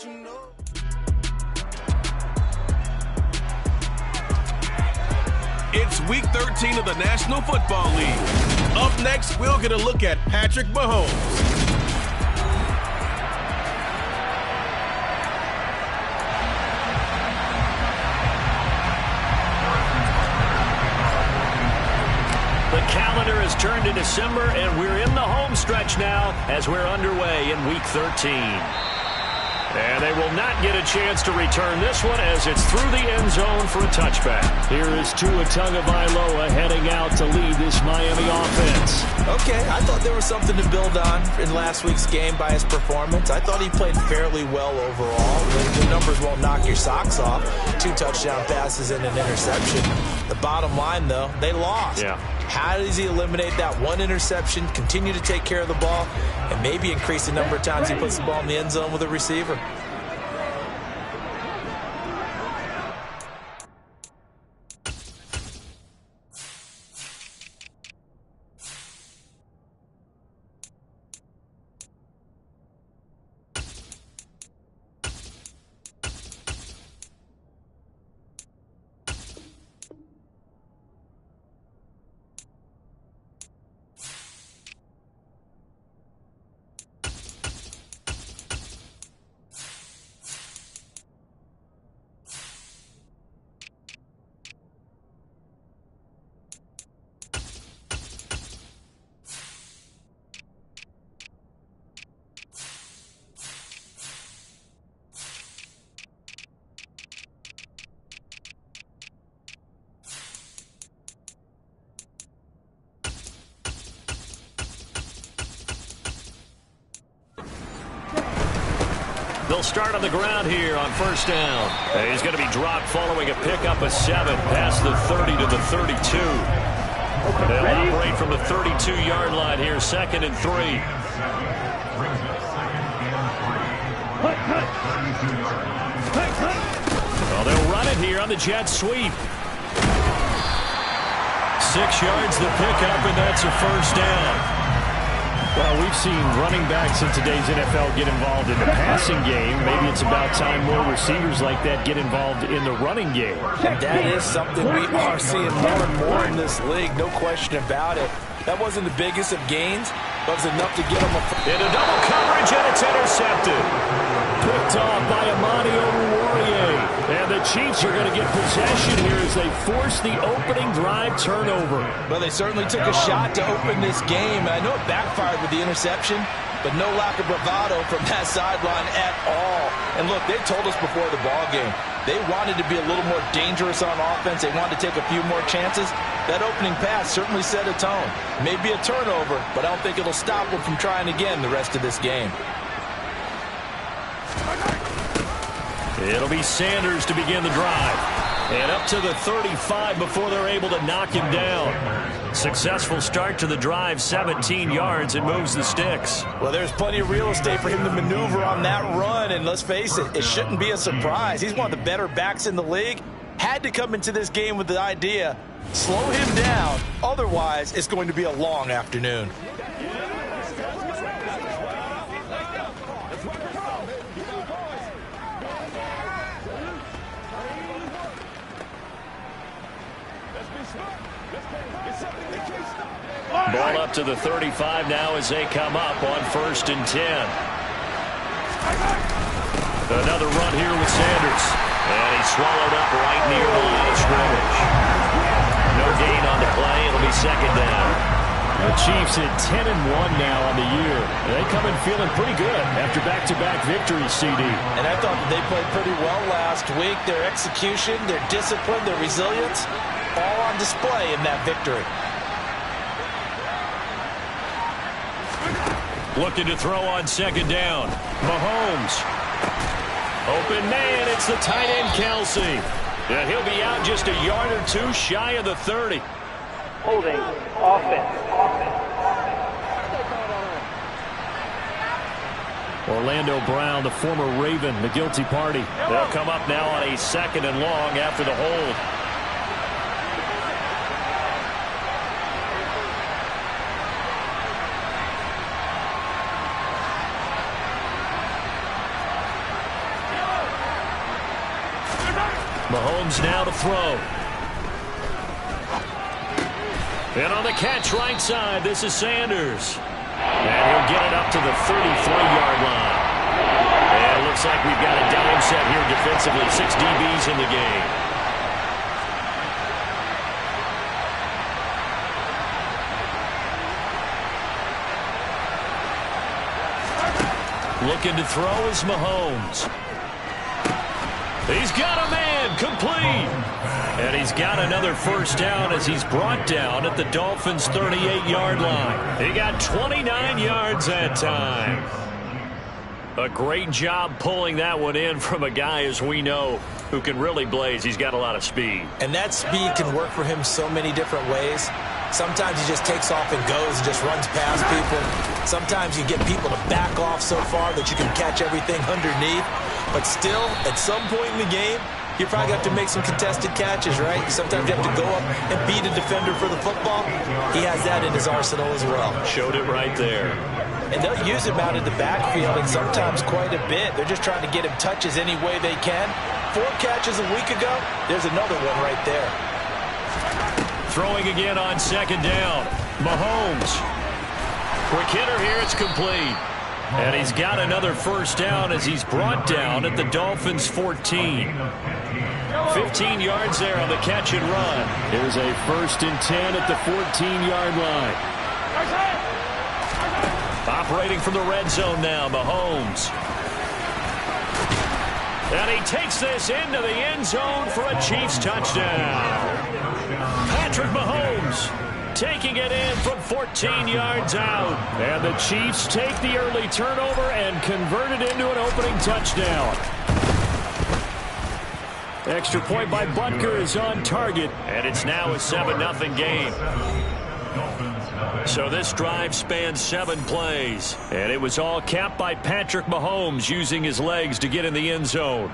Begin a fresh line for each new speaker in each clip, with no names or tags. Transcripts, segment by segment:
It's Week 13 of the National Football League. Up next, we'll get a look at Patrick Mahomes.
The calendar has turned to December, and we're in the home stretch now as we're underway in Week 13. And they will not get a chance to return this one as it's through the end zone for a touchback. Here is Tua Tagovailoa heading out to lead this Miami offense.
Okay, I thought there was something to build on in last week's game by his performance. I thought he played fairly well overall. The numbers won't knock your socks off. 2 touchdown passes and an interception. The bottom line, though, they lost.
Yeah.
How does he eliminate that one interception, continue to take care of the ball, and maybe increase the number of times he puts the ball in the end zone with a receiver?
They'll start on the ground here on first down. He's going to be dropped following a pickup of 7 past the 30 to the 32. They'll operate from the 32-yard line here, 2nd and 3. Well, they'll run it here on the jet sweep. 6 yards the pickup, and that's a first down.
Well, we've seen running backs in today's NFL get involved in the passing game. Maybe it's about time more receivers like that get involved in the running game.
And that is something we are seeing more and more in this league, no question about it. That wasn't the biggest of gains, but it was enough to get them
into double coverage, and it's intercepted.
Picked off by Amani Oruwariye. And the Chiefs are going to get possession here as they force the opening drive turnover.
Well, they certainly took a shot to open this game. And I know it backfired with the interception, but no lack of bravado from that sideline at all. And look, they told us before the ball game, they wanted to be a little more dangerous on offense. They wanted to take a few more chances. That opening pass certainly set a tone. Maybe a turnover, but I don't think it'll stop them from trying again the rest of this game.
It'll be Sanders to begin the drive. And up to the 35 before they're able to knock him down. Successful start to the drive, 17 yards, and moves the sticks.
Well, there's plenty of real estate for him to maneuver on that run, and let's face it, it shouldn't be a surprise. He's one of the better backs in the league. Had to come into this game with the idea, slow him down, otherwise it's going to be a long afternoon.
Ball up to the 35 now as they come up on 1st and 10. Another run here with Sanders. And he's swallowed up right near the line of scrimmage. No gain on the play. It'll be 2nd down.
The Chiefs at 10-1 now on the year. They come in feeling pretty good after back-to-back victories, CD.
And I thought they played pretty well last week. Their execution, their discipline, their resilience, all on display in that victory.
Looking to throw on 2nd down. Mahomes. Open man, it's the tight end, Kelsey. And he'll be out just a yard or 2 shy of the 30.
Holding offense.
Orlando Brown, the former Raven, the guilty party.
They'll come up now on a 2nd and long after the hold. Mahomes now to throw. And on the catch right side, this is Sanders. And he'll get it up to the 33-yard line. And it looks like we've got a dime set here defensively. 6 DBs in the game. Looking to throw is Mahomes. He's got a man, complete. And he's got another first down as he's brought down at the Dolphins' 38-yard line. He got 29 yards that time. A great job pulling that one in from a guy, as we know, who can really blaze. He's got a lot of speed.
And that speed can work for him so many different ways. Sometimes he just takes off and goes and just runs past people. Sometimes you get people to back off so far that you can catch everything underneath. But still, at some point in the game, you probably have to make some contested catches, right? Sometimes you have to go up and beat a defender for the football. He has that in his arsenal as well.
Showed it right there.
And they'll use him out of the backfield, and sometimes quite a bit. They're just trying to get him touches any way they can. 4 catches a week ago. There's another one right there.
Throwing again on second down. Mahomes. Quick hitter here. It's complete. And he's got another first down as he's brought down at the Dolphins' 14. 15 yards there on the catch and run.
Here's a 1st and 10 at the 14-yard line.
Operating from the red zone now, Mahomes. And he takes this into the end zone for a Chiefs touchdown. Patrick Mahomes taking it in from 14 yards out.
And the Chiefs take the early turnover and convert it into an opening touchdown. Extra point by Butker is on target.
And it's now a 7-0 game. So this drive spans 7 plays. And it was all capped by Patrick Mahomes using his legs to get in the end zone.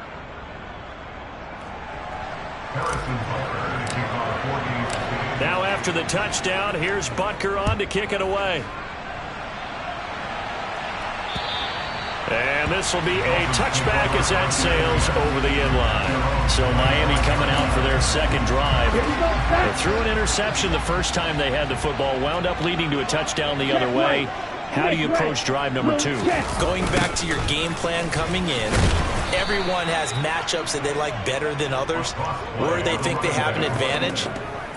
Now after the touchdown, here's Butker on to kick it away. And this will be a touchback as that sails over the end line. So Miami coming out for their second drive. They threw an interception the first time they had the football, wound up leading to a touchdown the other way. How do you approach drive number 2?
Going back to your game plan coming in, everyone has matchups that they like better than others, where they think they have an advantage.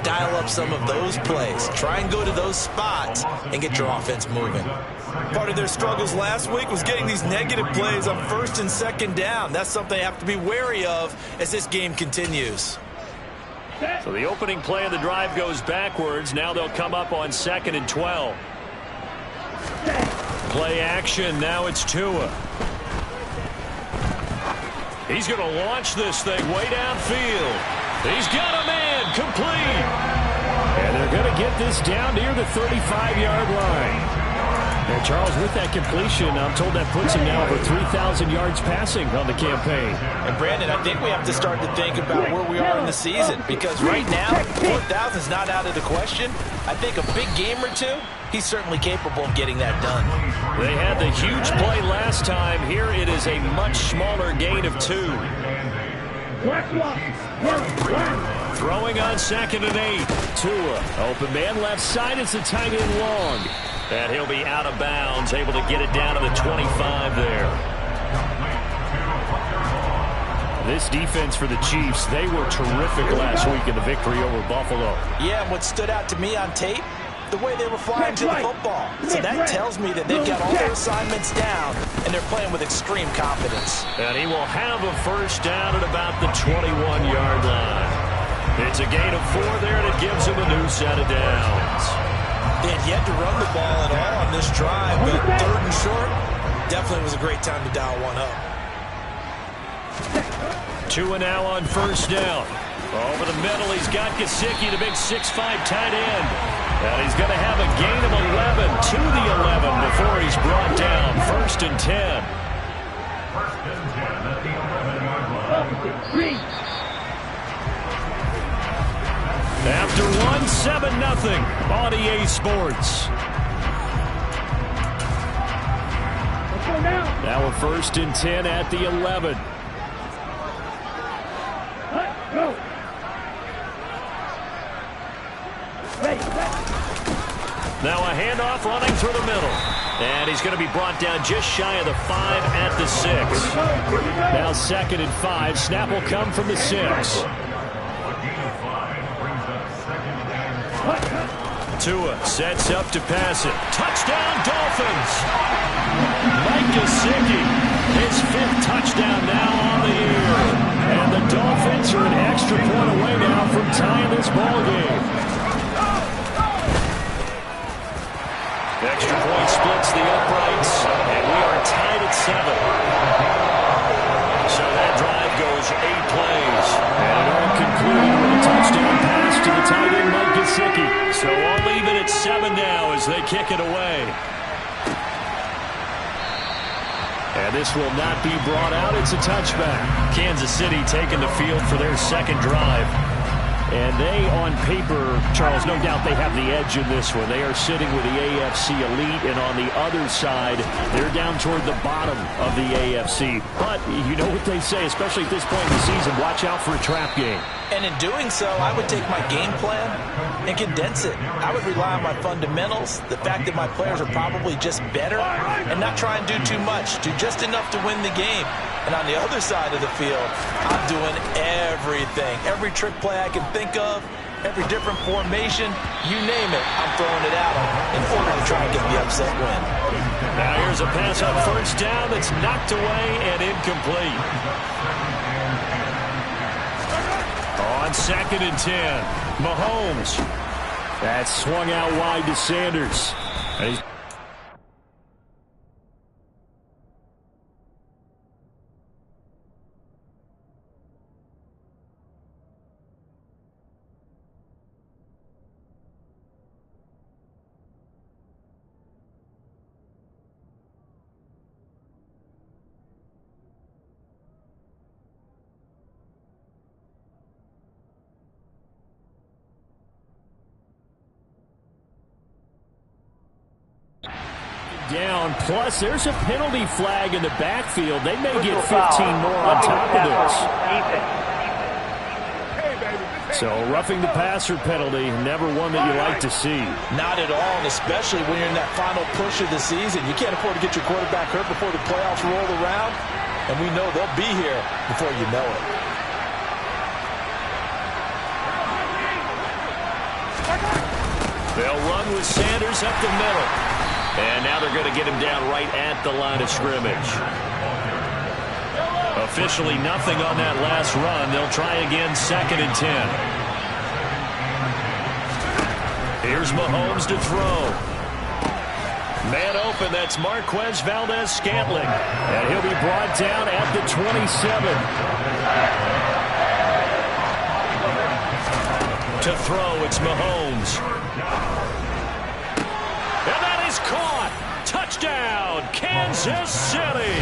Dial up some of those plays. Try and go to those spots and get your offense moving. Part of their struggles last week was getting these negative plays on 1st and 2nd down. That's something they have to be wary of as this game continues.
So the opening play of the drive goes backwards. Now they'll come up on 2nd and 12. Play action. Now it's Tua. He's going to launch this thing way downfield. He's got a man, complete.
And they're going to get this down near the 35-yard line. And Charles, with that completion, I'm told that puts him now over 3,000 yards passing on the campaign.
And Brandon, I think we have to start to think about where we are in the season, because right now, 4,000 is not out of the question. I think a big game or two, he's certainly capable of getting that done.
They had the huge play last time. Here it is a much smaller gain of 2. Throwing on 2nd and 8.
Tua, open man left side as the tight end long.
And he'll be out of bounds, able to get it down to the 25 there.
This defense for the Chiefs, they were terrific last week in the victory over Buffalo.
Yeah, and what stood out to me on tape, the way they were flying to the football. So that tells me that they've got all their assignments down, and they're playing with extreme confidence.
And he will have a first down at about the 21-yard line. It's a gain of 4 there, and it gives him a new set of downs.
They had yet to run the ball at all on this drive, but 3rd and short definitely was a great time to dial one up.
Tua now on first down. Over the middle, he's got Gesicki, the big 6'5" tight end. And he's going to have a gain of 11 to the 11 before he's brought down. 1st and 10. After 7-0 on EA Sports.
Now a 1st and 10 at the 11.
Now a handoff running through the middle. And he's going to be brought down just shy of the 5 at the 6.
Now 2nd and 5. Snap will come from the 6.
Tua sets up to pass it. Touchdown, Dolphins! Mike Gesicki, his 5th touchdown now on the year. And the Dolphins are an extra point away now from tying this ball game.
Extra point splits the uprights, and we are tied at 7.
So that drive goes 8 plays.
And it all concluded with a touchdown pass to the tight end, Mike Gesicki.
So all even at 7 now as they kick it away.
And this will not be brought out. It's a touchback.
Kansas City taking the field for their 2nd drive.
And they, on paper, Charles, no doubt they have the edge in this one. They are sitting with the AFC elite, and on the other side, they're down toward the bottom of the AFC. But you know what they say, especially at this point in the season, watch out for a trap game.
And in doing so, I would take my game plan and condense it. I would rely on my fundamentals, the fact that my players are probably just better, and not try and do too much, do just enough to win the game. And on the other side of the field, I'm doing everything. Every trick play I can think of, every different formation, you name it, I'm throwing it at them in order to try and get the upset win.
Now here's a pass on 1st down that's knocked away and incomplete. On 2nd and 10, Mahomes.
That swung out wide to Sanders. And he's down. Plus, there's a penalty flag in the backfield. They may get 15 more on top of this. So, roughing the passer penalty, never one that you like to see.
Not at all, and especially when you're in that final push of the season. You can't afford to get your quarterback hurt before the playoffs roll around, and we know they'll be here before you know it.
They'll run with Sanders up the middle. And now they're going to get him down right at the line of scrimmage. Officially nothing on that last run. They'll try again 2nd and 10. Here's Mahomes to throw. Man open, that's Marquez Valdez-Scantling. And he'll be brought down at the 27. To throw, it's Mahomes. And that is caught. Touchdown, Kansas City.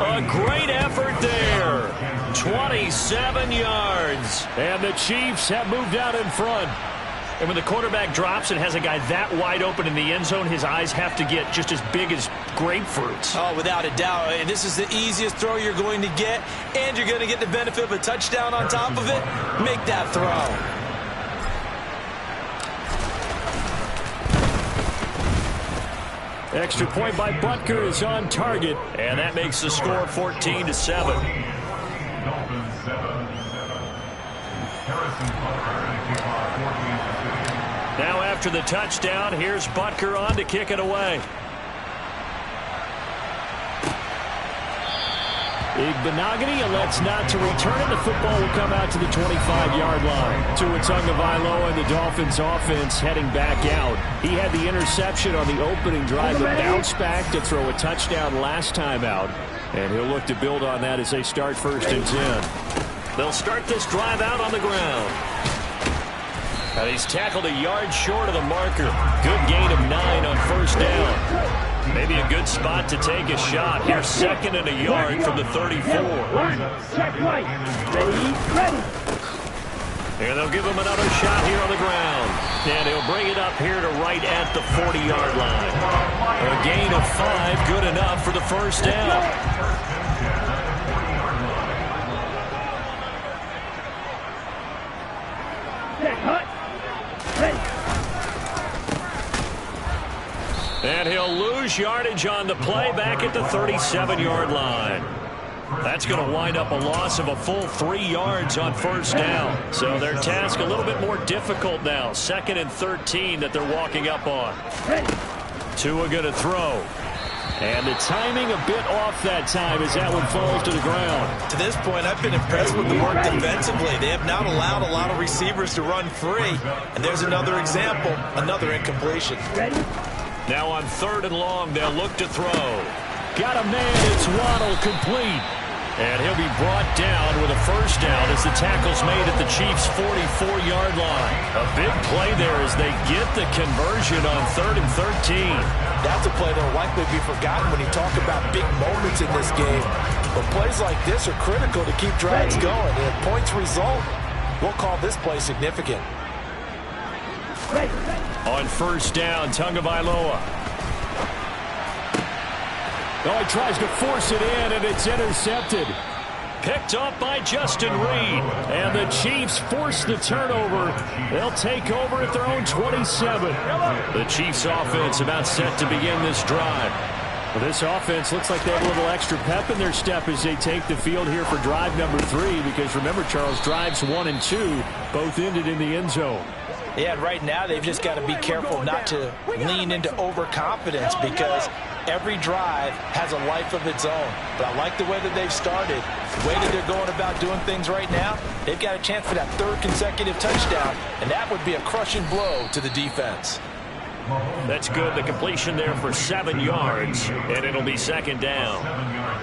A great effort there. 27 yards.
And the Chiefs have moved out in front.
And when the quarterback drops and has a guy that wide open in the end zone, his eyes have to get just as big as grapefruits.
Oh, without a doubt. This is the easiest throw you're going to get, and you're going to get the benefit of a touchdown on top of it. Make that throw.
Extra point by Butker is on target.
And that makes the score 14-7. Now after the touchdown, here's Butker on to kick it away.
Igbenogany elects not to return it. The football will come out to the 25-yard line. Tua Tagovailoa and the Dolphins offense heading back out. He had the interception on the opening drive, but bounced back to throw a touchdown last time out. And he'll look to build on that as they start 1st and 10.
They'll start this drive out on the ground. And he's tackled a yard short of the marker. Good gain of 9 on 1st down. Maybe a good spot to take a shot. Here's 2nd and a yard from the 34.
Check right. Ready.
And they'll give him another shot here on the ground. And he'll bring it up here to right at the 40-yard line. A gain of 5, good enough for the 1st down. And he'll lose yardage on the play back at the 37-yard line. That's going to wind up a loss of a full 3 yards on first down. So their task a little bit more difficult now. 2nd and 13 that they're walking up on. Tua going to throw. And the timing a bit off that time as that one falls to the ground.
To this point, I've been impressed with the work defensively. They have not allowed a lot of receivers to run free. And there's another example, another incompletion.
Now on 3rd and long, they'll look to throw. Got a man, it's Waddle, complete. And he'll be brought down with a first down as the tackle's made at the Chiefs' 44-yard line. A big play there as they get the conversion on 3rd and 13.
That's a play that will likely be forgotten when you talk about big moments in this game. But plays like this are critical to keep drives going. And if points result, we'll call this play significant.
On first down, Tagovailoa.
Oh, he tries to force it in, and it's intercepted.
Picked up by Justin Reed.
And the Chiefs force the turnover. They'll take over at their own 27.
The Chiefs offense about set to begin this drive.
Well, this offense looks like they have a little extra pep in their step as they take the field here for drive number 3. Because remember, Charles, drives 1 and 2 both ended in the end zone.
Yeah, and right now they've just got to be careful not to lean into overconfidence because every drive has a life of its own. But I like the way that they've started. The way that they're going about doing things right now, they've got a chance for that 3rd consecutive touchdown, and that would be a crushing blow to the defense.
That's good. The completion there for 7 yards, and it'll be 2nd down.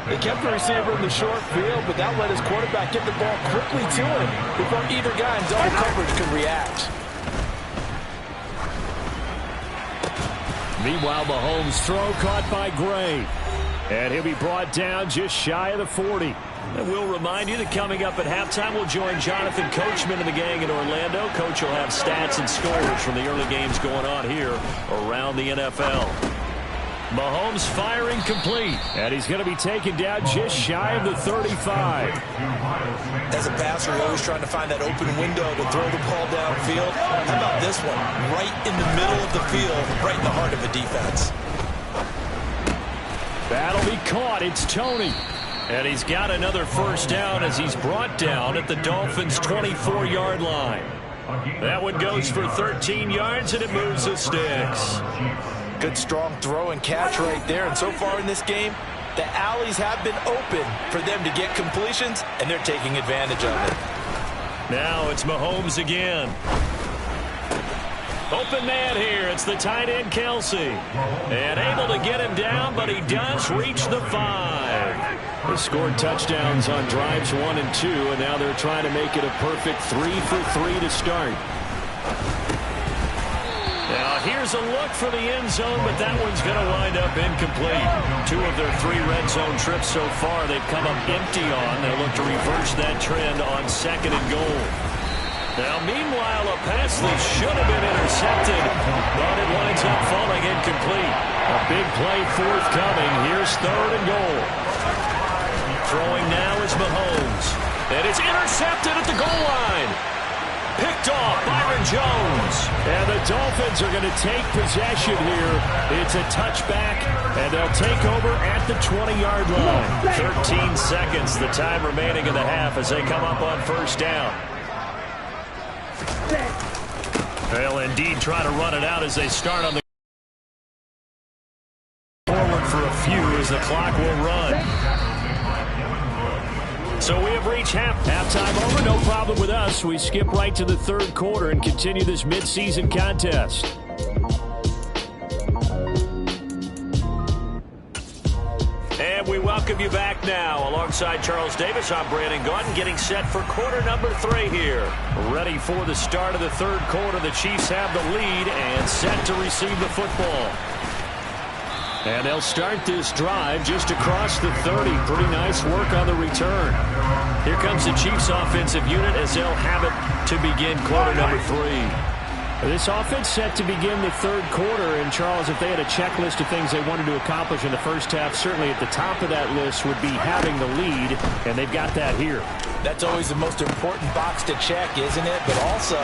They kept the receiver in the short field, but that let his quarterback get the ball quickly to him before either guy in double coverage could react.
Meanwhile, Mahomes' throw caught by Gray. And he'll be brought down just shy of the 40.
And we'll remind you that coming up at halftime, we'll join Jonathan Coachman and the gang in Orlando. Coach will have stats and scores from the early games going on here around the NFL. Mahomes firing complete.
And he's going to be taken down just shy of the 35.
As a passer, you're always trying to find that open window to throw the ball downfield. How about this one? Right in the middle of the field, right in the heart of a defense.
That'll be caught. It's Tony.
And he's got another first down as he's brought down at the Dolphins' 24-yard line. That one goes for 13 yards, and it moves the sticks.
Good strong throw and catch right there. And so far in this game, the alleys have been open for them to get completions, and they're taking advantage of it.
Now it's Mahomes again. Open man here. It's the tight end, Kelsey. And able to get him down, but he does reach the 5.
They scored touchdowns on drives 1 and 2, and now they're trying to make it a perfect 3 for 3 to start.
Now here's a look for the end zone, but that one's going to wind up incomplete. 2 of their 3 red zone trips so far they've come up empty on. They'll look to reverse that trend on 2nd and goal. Now meanwhile, a pass that should have been intercepted, but it winds up falling incomplete.
A big play forthcoming. Here's 3rd and goal.
Throwing now is Mahomes. And it's intercepted at the goal line. Picked off Byron Jones.
And the Dolphins are going to take possession here. It's a touchback, and they'll take over at the 20-yard line.
13 seconds, the time remaining in the half as they come up on first down. They'll indeed try to run it out as they start on the forward for a few as the clock will run.
So we have reached halftime over. No problem with us. We skip right to the 3rd quarter and continue this midseason contest.
And we welcome you back now. Alongside Charles Davis, I'm Brandon Gautin, getting set for quarter number 3 here. Ready for the start of the 3rd quarter. The Chiefs have the lead and set to receive the football.
And they'll start this drive just across the 30. Pretty nice work on the return.
Here comes the Chiefs offensive unit as they'll have it to begin quarter number 3.
This offense set to begin the 3rd quarter. And, Charles, if they had a checklist of things they wanted to accomplish in the first half, certainly at the top of that list would be having the lead, and they've got that here.
That's always the most important box to check, isn't it? But also,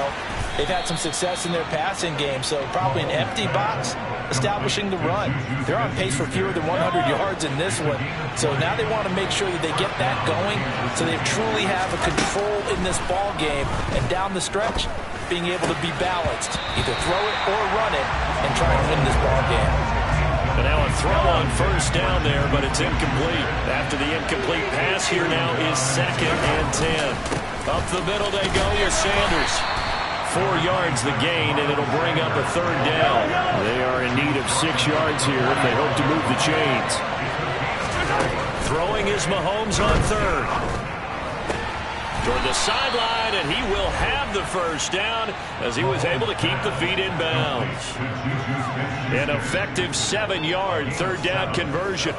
they've had some success in their passing game, so probably an empty box establishing the run. They're on pace for fewer than 100 yards in this one, so now they want to make sure that they get that going so they truly have a control in this ball game, and down the stretch, being able to be balanced, either throw it or run it, and try and win this ball game.
And now a throw on first down there, but it's incomplete. After the incomplete pass, here now is 2nd and 10. Up the middle they go with Sanders. 4 yards the gain, and it'll bring up a 3rd down. They are in need of 6 yards here if they hope to move the chains. Throwing is Mahomes on 3rd. Toward the sideline, and he will have the first down as he was able to keep the feet in bounds. An effective 7-yard 3rd down conversion.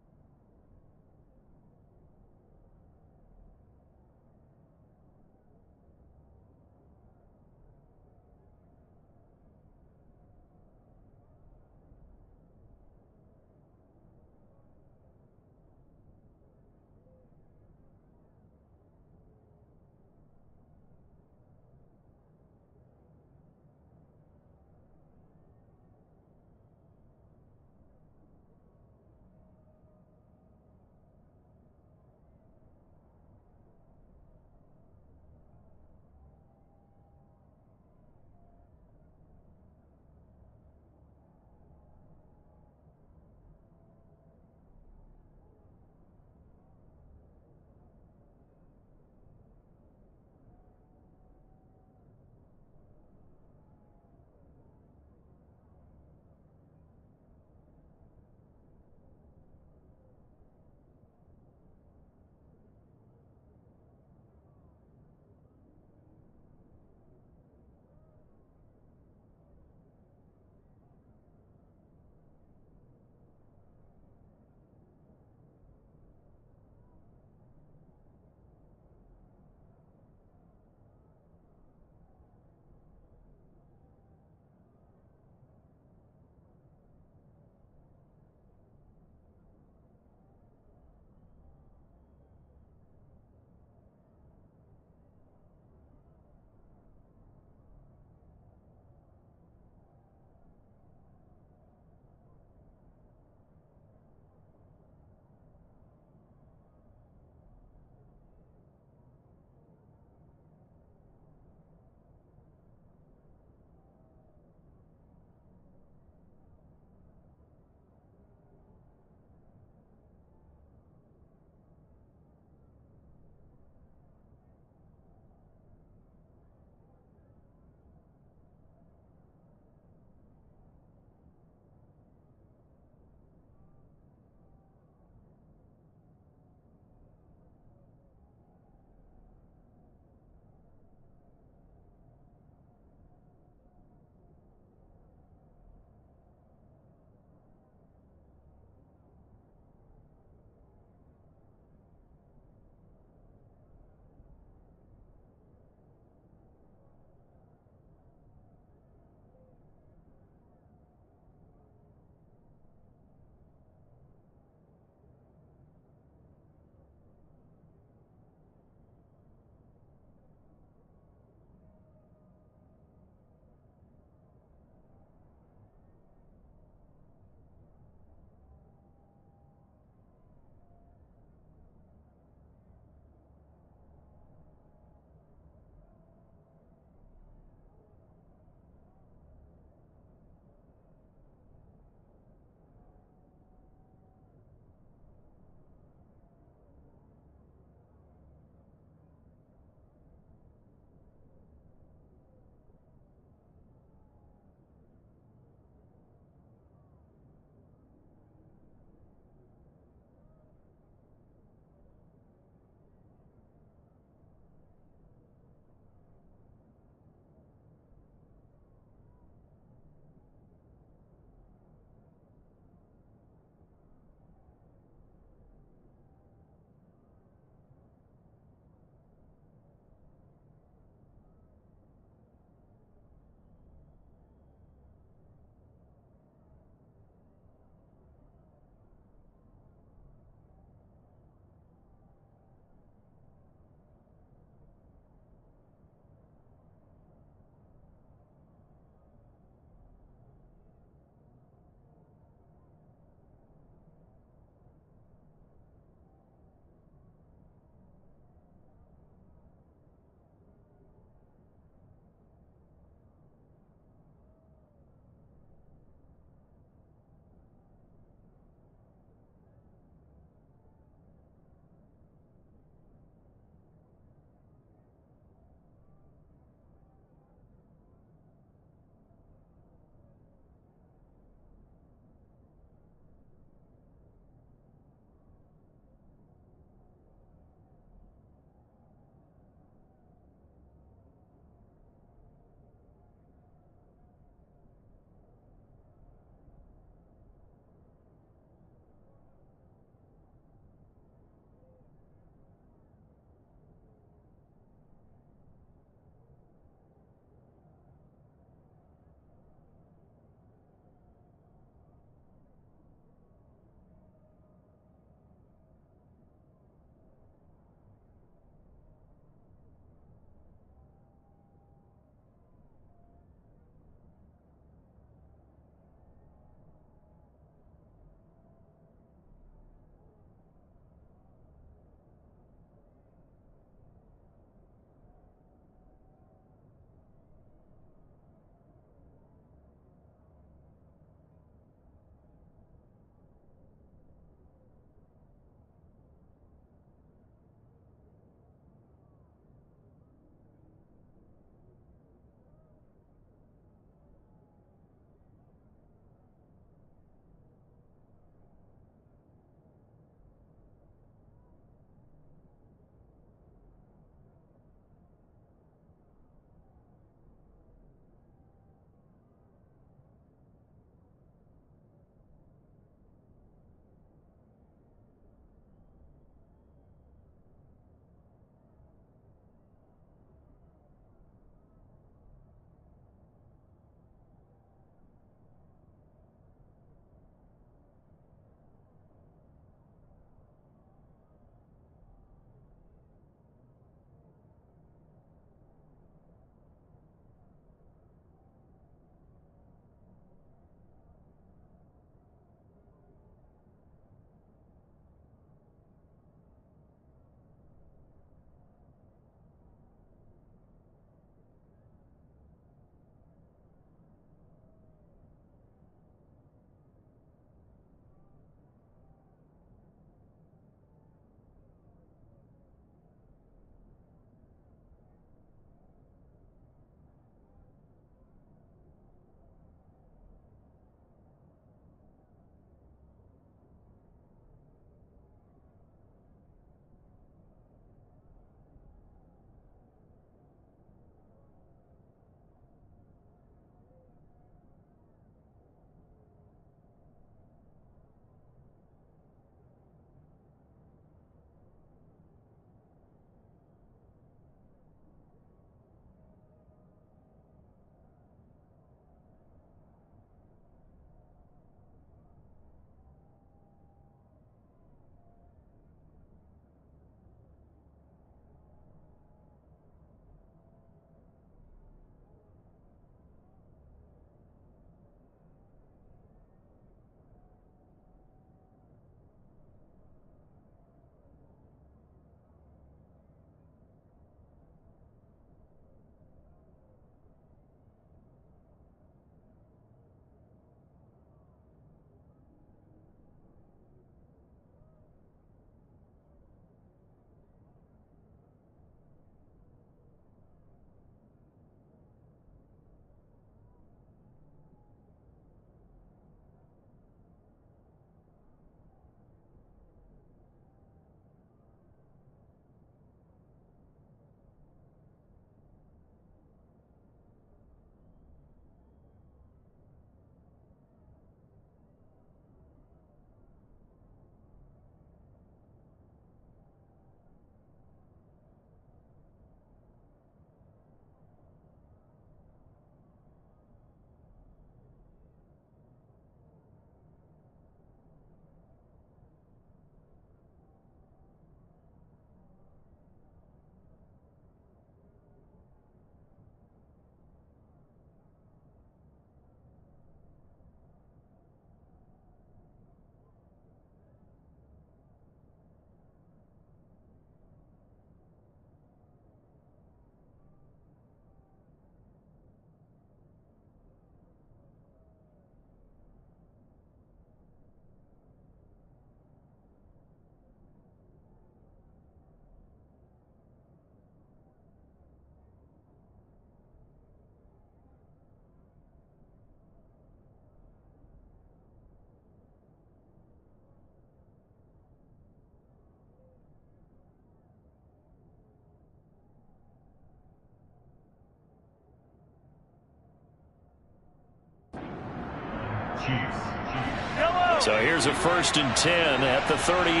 So here's a 1st and 10 at the 38.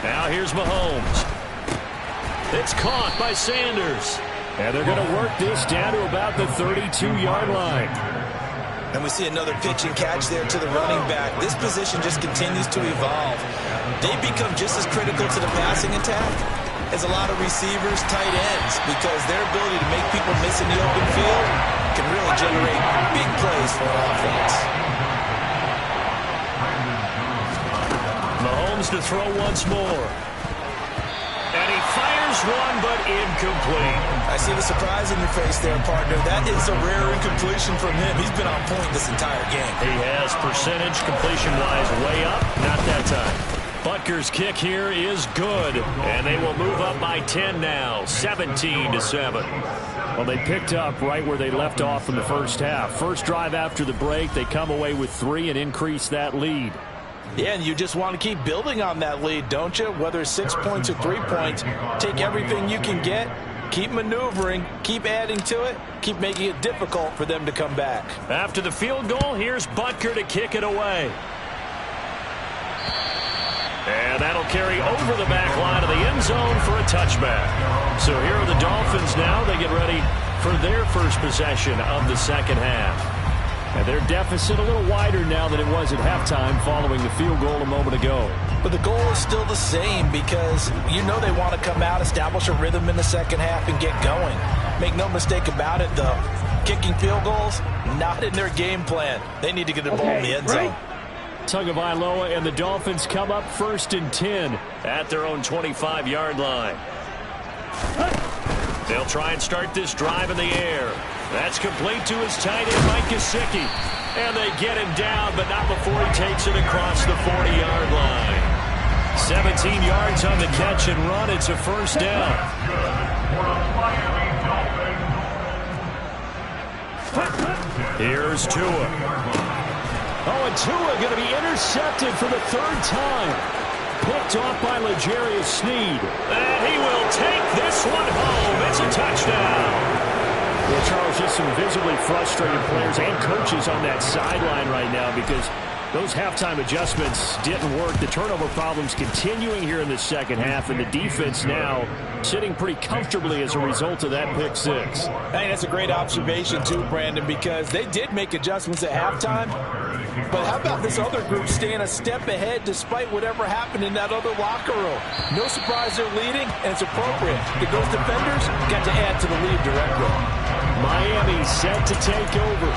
Now here's Mahomes. It's caught by Sanders.
And they're going to work this down to about the 32-yard line.
And we see another pitch and catch there to the running back. This position just continues to evolve. They become just as critical to the passing attack as a lot of receivers, tight ends, because their ability to make people miss in the open field can really generate big plays for an offense.
Mahomes to throw once more. And he fires one, but incomplete.
I see the surprise in your face there, partner. That is a rare incompletion from him. He's been on point this entire game.
He has percentage completion-wise way up. Not that time. Butker's kick here is good, and they will move up by 10 now, 17-7.
Well, they picked up right where they left off in the first half. First drive after the break, they come away with 3 and increase that lead.
Yeah, and you just want to keep building on that lead, don't you? Whether it's 6 points or 3 points, take everything you can get, keep maneuvering, keep adding to it, keep making it difficult for them to come back.
After the field goal, here's Butker to kick it away. And that'll carry over the back line of the end zone for a touchback. So here are the Dolphins now. They get ready for their first possession of the second half.
And their deficit a little wider now than it was at halftime following the field goal a moment ago.
But the goal is still the same because you know they want to come out, establish a rhythm in the second half, and get going. Make no mistake about it, though. Kicking field goals, not in their game plan. They need to get the ball in the end zone.
Tagovailoa and the Dolphins come up 1st and 10
at their own 25-yard line. They'll try and start this drive in the air. That's complete to his tight end, Mike Gesicki. And they get him down, but not before he takes it across the 40-yard line. 17 yards on the catch and run. It's a first down. Here's Tua.
Oh, and Tua going to be intercepted for the 3rd time. Picked off by L'Jarius Sneed.
And he will take this one home. It's a touchdown.
Well, Charles, just some visibly frustrated players and coaches on that sideline right now because those halftime adjustments didn't work. The turnover problems continuing here in the second half, and the defense now sitting pretty comfortably as a result of that pick six.
Hey, that's a great observation too, Brandon, because they did make adjustments at halftime. But how about this other group staying a step ahead despite whatever happened in that other locker room? No surprise they're leading, and it's appropriate. Those defenders got to add to the lead directly.
Miami set to take over.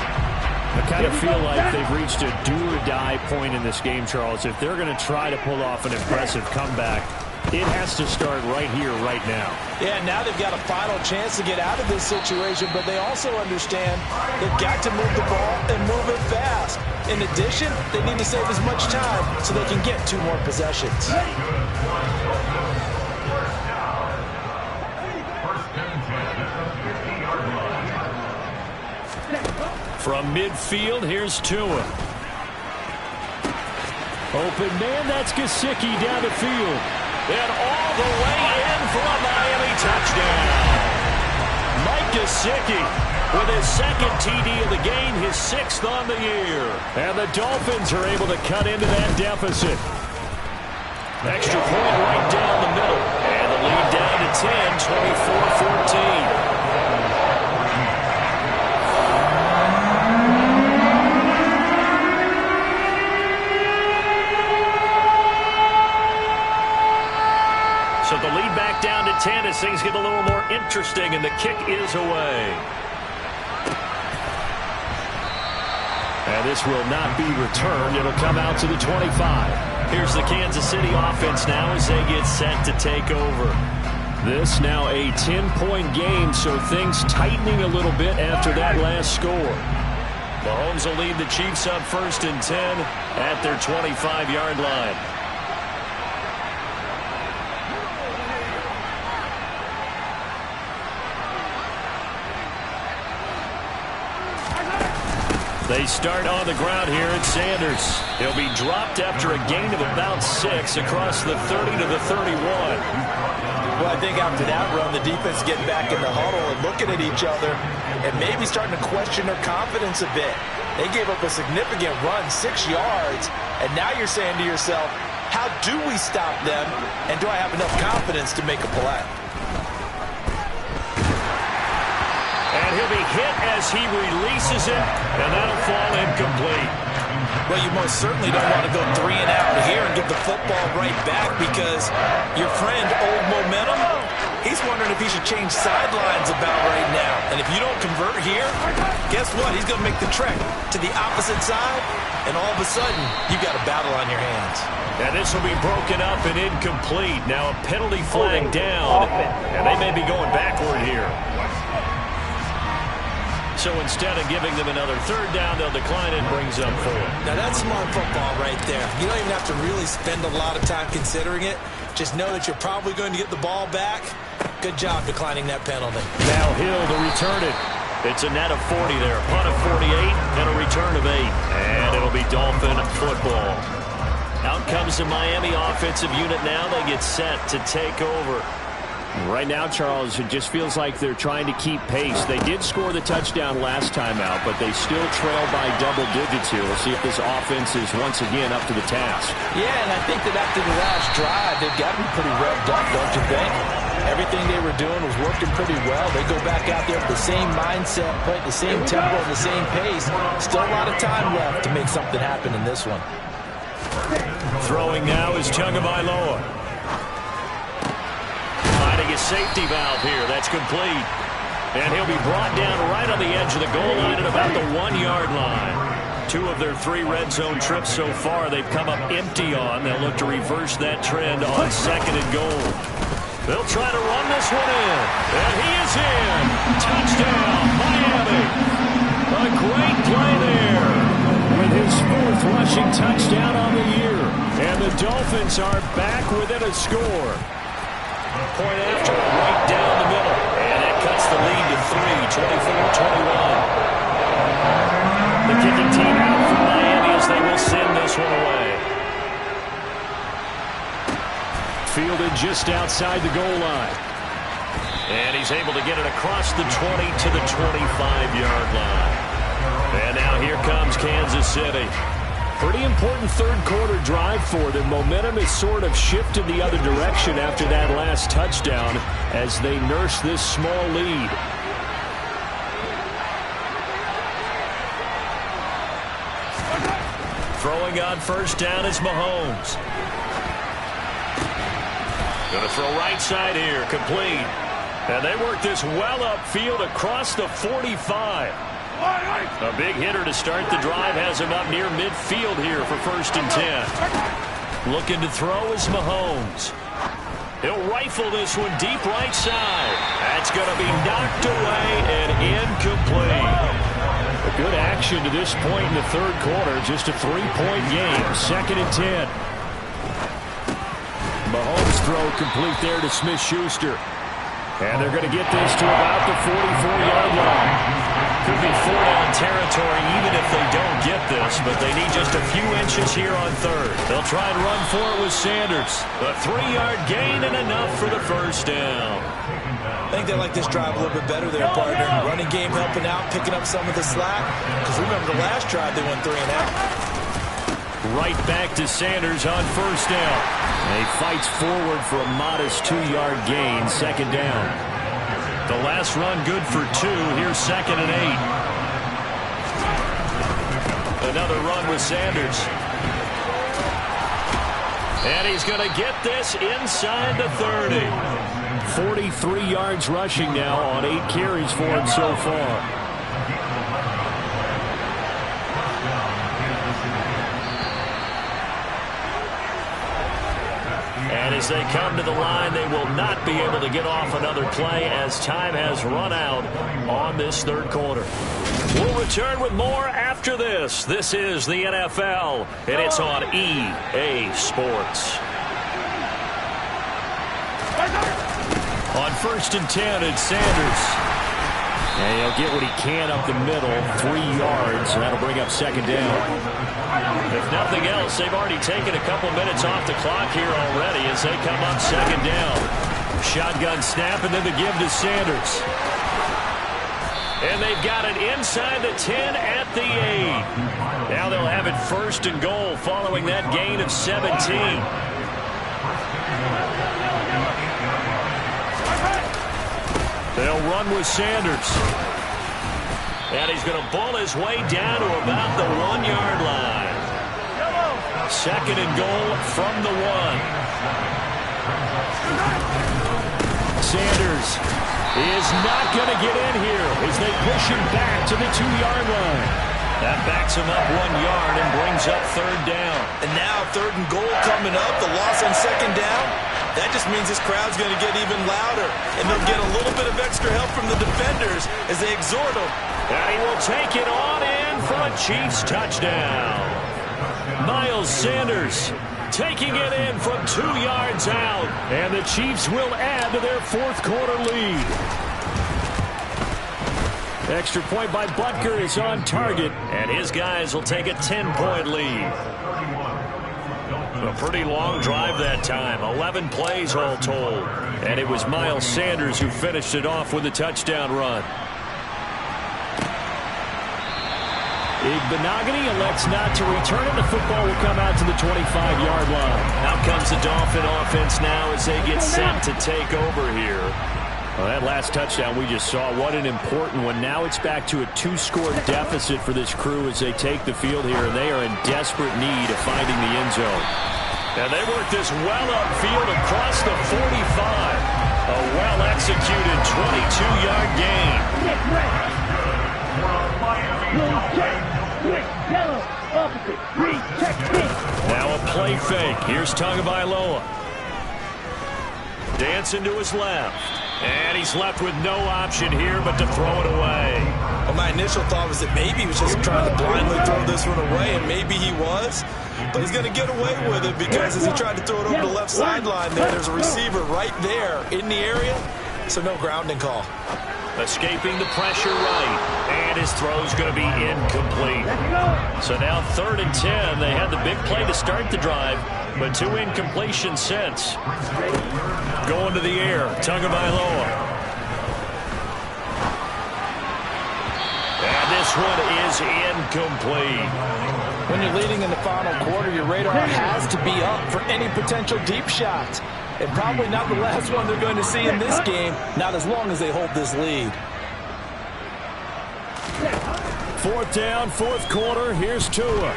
I kind of feel like they've reached a do-or-die point in this game, Charles. If they're going to try to pull off an impressive comeback, it has to start right here, right now.
Yeah, now they've got a final chance to get out of this situation, but they also understand they've got to move the ball and move it fast. In addition, they need to save as much time so they can get 2 more possessions.
From midfield, here's Tua.
Open man, that's Gesicki down the field.
And all the way in for a Miami touchdown. Mike Gesicki with his 2nd TD of the game, his 6th on the year.
And the Dolphins are able to cut into that deficit.
Extra point right down the middle. And the lead down to 10, 24-14. So the lead back down to 10 as things get a little more interesting, and the kick is away.
And this will not be returned. It'll come out to the 25.
Here's the Kansas City offense now as they get set to take over.
This now a 10-point game, so things tightening a little bit after that last score.
Mahomes will lead the Chiefs up 1st and 10 at their 25-yard line. They start on the ground here at Sanders. He'll be dropped after a gain of about 6 across the 30 to the 31.
Well, I think after that run, the defense getting back in the huddle and looking at each other and maybe starting to question their confidence a bit. They gave up a significant run, 6 yards, and now you're saying to yourself, how do we stop them, and do I have enough confidence to make a play?
And he'll be hit as he releases it, and that'll fall incomplete.
Well, you most certainly don't want to go 3 and out here and give the football right back because your friend, Old Momentum, he's wondering if he should change sidelines about right now. And if you don't convert here, guess what? He's going to make the trek to the opposite side, and all of a sudden, you got a battle on your hands.
And this will be broken up and incomplete. Now a penalty flag down, and they may be going backward here. So instead of giving them another 3rd down, they'll decline it and brings up 4.
Now that's smart football right there. You don't even have to really spend a lot of time considering it. Just know that you're probably going to get the ball back. Good job declining that penalty.
Now Hill to return it. It's a net of 40 there. Punt of 48 and a return of 8. And it'll be Dolphin football. Out comes the Miami offensive unit now. They get set to take over.
Right now, Charles, it just feels like they're trying to keep pace. They did score the touchdown last time out, but they still trail by double digits here. We'll see if this offense is once again up to the task.
Yeah, and I think that after the last drive, they've got to be pretty revved up, don't you think? Everything they were doing was working pretty well. They go back out there with the same mindset, playing the same tempo, and the same pace. Still a lot of time left to make something happen in this one.
Throwing now is Tagovailoa. Finding a safety valve here. That's complete. And he'll be brought down right on the edge of the goal line at about the 1-yard line. 2 of their 3 red zone trips so far they've come up empty on. They'll look to reverse that trend on 2nd and goal. They'll try to run this one in. And he is in. Touchdown, Miami. A great play there. With his 4th rushing touchdown on the year. And the Dolphins are back within a score. Point after, right down the middle. And that cuts the lead to 3, 24-21. The kicking team out from Miami as they will send this one away.
Fielded just outside the goal line.
And he's able to get it across the 20 to the 25-yard line. And now here comes Kansas City.
Pretty important 3rd quarter drive for them. Momentum has sort of shifted the other direction after that last touchdown as they nurse this small lead.
Throwing on 1st down is Mahomes. Going to throw right side here, complete. And they work this well upfield across the 45. A big hitter to start the drive has him up near midfield here for 1st and 10. Looking to throw is Mahomes. He'll rifle this one deep right side. That's going to be knocked away and incomplete.
A good action to this point in the 3rd quarter. Just a 3-point game. 2nd and 10. Mahomes throw complete there to Smith-Schuster. And they're going to get this to about the 44-yard line. Could be 4-down territory even if they don't get this, but they need just a few inches here on 3rd. They'll try and run for it with Sanders. A 3-yard gain and enough for the 1st down.
I think they like this drive a little bit better there, partner. Running game helping out, picking up some of the slack. Because remember the last drive they went 3 and out.
Right back to Sanders on 1st down.
And he fights forward for a modest 2-yard gain, 2nd down.
The last run good for 2. Here's 2nd and 8. Another run with Sanders. And he's going to get this inside the 30.
43 yards rushing now on 8 carries for him so far.
And as they come to the line, they will not be able to get off another play as time has run out on this 3rd quarter. We'll return with more after this. This is the NFL, and it's on EA Sports. On 1st and 10, it's Sanders.
And he'll get what he can up the middle, 3 yards, and that'll bring up 2nd down.
If nothing else, they've already taken a couple minutes off the clock here already as they come up 2nd down.
Shotgun snap and then the give to Sanders.
And they've got it inside the 10 at the 8. Now they'll have it first and goal following that gain of 17.
They'll run with Sanders.
And he's going to bull his way down to about the 1-yard line. Second and goal from the 1.
Sanders is not going to get in here as they push him back to the 2-yard line.
That backs him up 1 yard and brings up third down.
And now third and goal coming up. The loss on second down. That just means this crowd's going to get even louder. And they'll get a little bit of extra help from the defenders as they exhort him.
And he will take it on in for a Chiefs touchdown.
Miles Sanders taking it in from 2 yards out. And the Chiefs will add to their fourth quarter lead. Extra point by Butker is on target.
And his guys will take a 10-point lead. A pretty long drive that time. 11 plays all told.
And it was Miles Sanders who finished it off with a touchdown run. Igbenogany elects not to return it. The football will come out to the 25-yard line.
Out comes the Dolphin offense now as they get set to take over here.
Well, that last touchdown we just saw, what an important one. Now it's back to a 2-score deficit for this crew as they take the field here, and they are in desperate need of finding the end zone.
And they work this well upfield across the 45. A well-executed 22-yard gain.
Now a play fake. Here's Tagovailoa.
Dancing to his left. And he's left with no option here but to throw it away.
Well, my initial thought was that maybe he was just trying to blindly throw this one away, and maybe he was. But he's going to get away with it because as he tried to throw it over the left sideline there's a receiver right there in the area, so no grounding call.
Escaping the pressure right, and his throw's going to be incomplete. So now 3rd and 10. They had the big play to start the drive, but 2 incompletions since.
Going to the air, Tagovailoa.
And this one is incomplete.
When you're leading in the final quarter, your radar has to be up for any potential deep shots. And probably not the last one they're going to see in this game, not as long as they hold this lead.
4th down, 4th quarter. Here's Tua.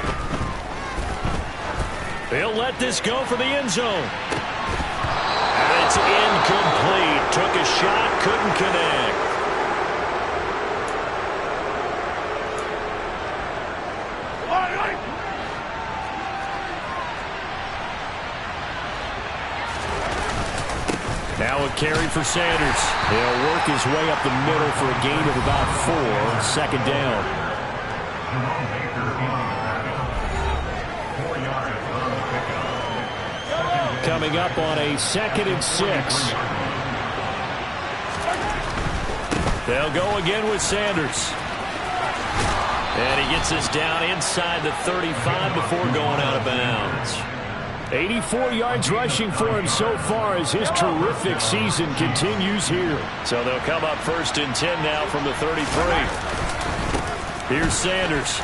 He'll let this go for the end zone. And it's incomplete. Took a shot, couldn't connect.
Now a carry for Sanders. He'll work his way up the middle for a gain of about 4. Second down. Coming up on a 2nd and 6. They'll go again with Sanders.
And he gets us down inside the 35 before going out of bounds.
84 yards rushing for him so far as his terrific season continues here.
So they'll come up 1st and 10 now from the 33.
Here's Sanders.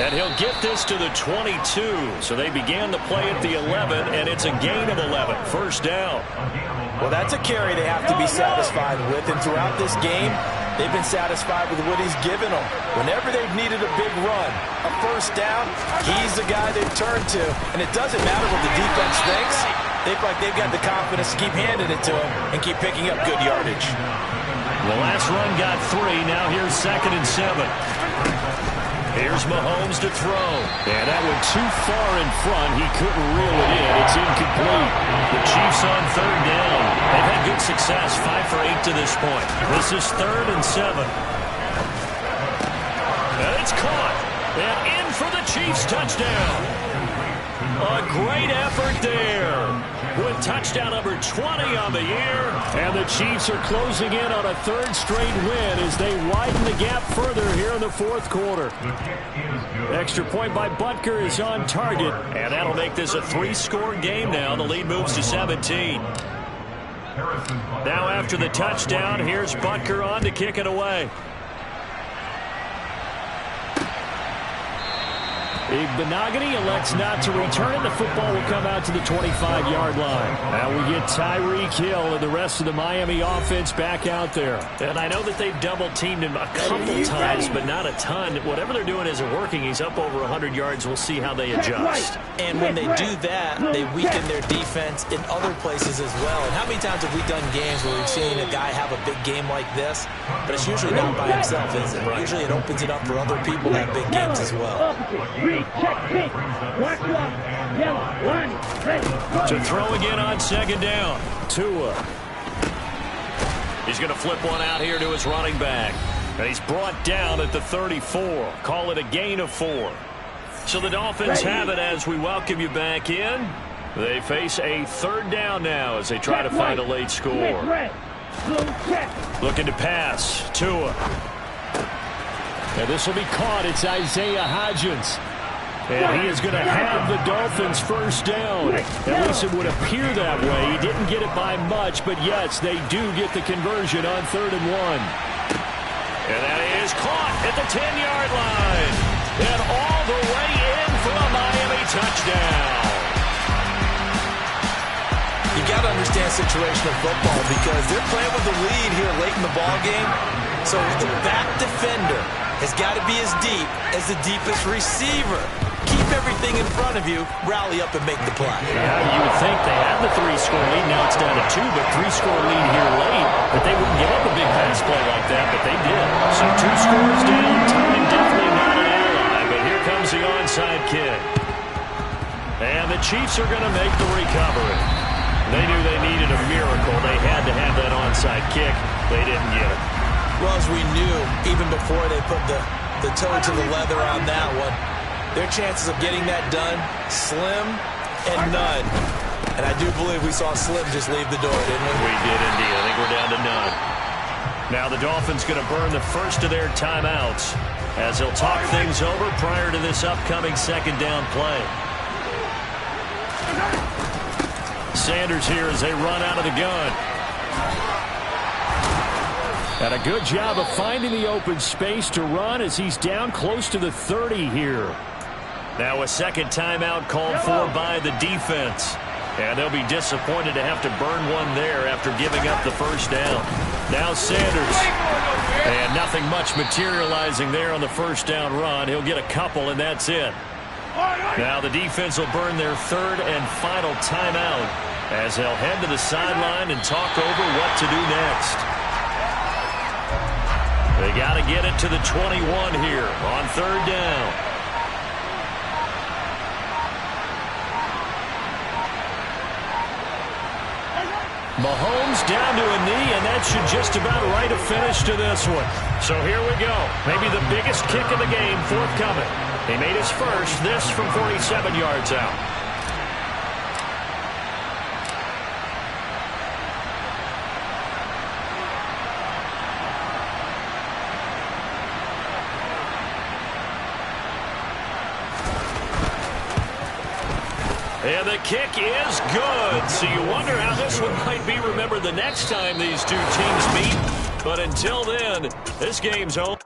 And he'll get this to the 22. So they began the play at the 11, and it's a gain of 11. First down.
Well, that's a carry they have to be satisfied with. And throughout this game, they've been satisfied with what he's given them. Whenever they've needed a big run, a first down, he's the guy they've turned to. And it doesn't matter what the defense thinks. They feel like they've got the confidence to keep handing it to him and keep picking up good yardage.
The last run got 3. Now here's 2nd and 7. Here's Mahomes to throw.
And that went too far in front. He couldn't reel it in. It's incomplete.
The Chiefs on 3rd down. They've had good success, 5 for 8 to this point. This is 3rd and 7. And it's caught. And in for the Chiefs touchdown. A great effort there. with touchdown number 20 on the year.
And the Chiefs are closing in on a third straight win as they widen the gap further here in the fourth quarter. Extra point by Butker is on target.
And that'll make this a 3-score game now. The lead moves to 17. Now after the touchdown, here's Butker on to kick it away.
Benogany elects not to return it. The football will come out to the 25-yard line. Now we get Tyreek Hill and the rest of the Miami offense back out there.
And I know that they've double-teamed him a couple times, but not a ton. Whatever they're doing isn't working. He's up over 100 yards. We'll see how they adjust.
And when they do that, they weaken their defense in other places as well. And how many times have we done games where we've seen a guy have a big game like this, but it's usually not by himself, is it? Usually it opens it up for other people to have big games as well.
To throw again on second down. Tua. He's going to flip one out here to his running back. And he's brought down at the 34. Call it a gain of 4. So the Dolphins have it as we welcome you back in. They face a third down now as they try to find a late score. Looking to pass. Tua.
And this will be caught. It's Isaiah Hodgins. And he is going to have the Dolphins first down. At least it would appear that way. He didn't get it by much, but yes, they do get the conversion on 3rd and 1.
And that is caught at the 10-yard line. And all the way in for a Miami touchdown.
You got to understand situational football because they're playing with the lead here late in the ball game. So the back defender has got to be as deep as the deepest receiver. Keep everything in front of you, rally up and make the play.
Yeah, you would think they had the 3-score lead. Now it's down to 2, but 3-score lead here late. But they wouldn't give up a big pass play like that, but they did. So 2 scores down, time definitely not an ally. But here comes the onside kick. And the Chiefs are going to make the recovery. They knew they needed a miracle. They had to have that onside kick. They didn't get it.
Well, as we knew, even before they put the toe to the leather on that one, their chances of getting that done, slim and none. And I do believe we saw Slim just leave the door, didn't we?
We did indeed. I think we're down to none. Now the Dolphins going to burn the first of their timeouts as they'll talk things over prior to this upcoming second down play. Sanders here as they run out of the gun. And a good job of finding the open space to run as he's down close to the 30 here. Now a second timeout called for by the defense. And they'll be disappointed to have to burn one there after giving up the first down. Now Sanders. And nothing much materializing there on the first down run. He'll get a couple, and that's it. Now the defense will burn their third and final timeout as they'll head to the sideline and talk over what to do next. They got to get it to the 21 here on third down. Mahomes down to a knee, and that should just about write a finish to this one. So here we go. Maybe the biggest kick of the game forthcoming. He made his first, this from 47 yards out. And the kick is good. So you wonder how this one might be remembered the next time these two teams meet. But until then, this game's over.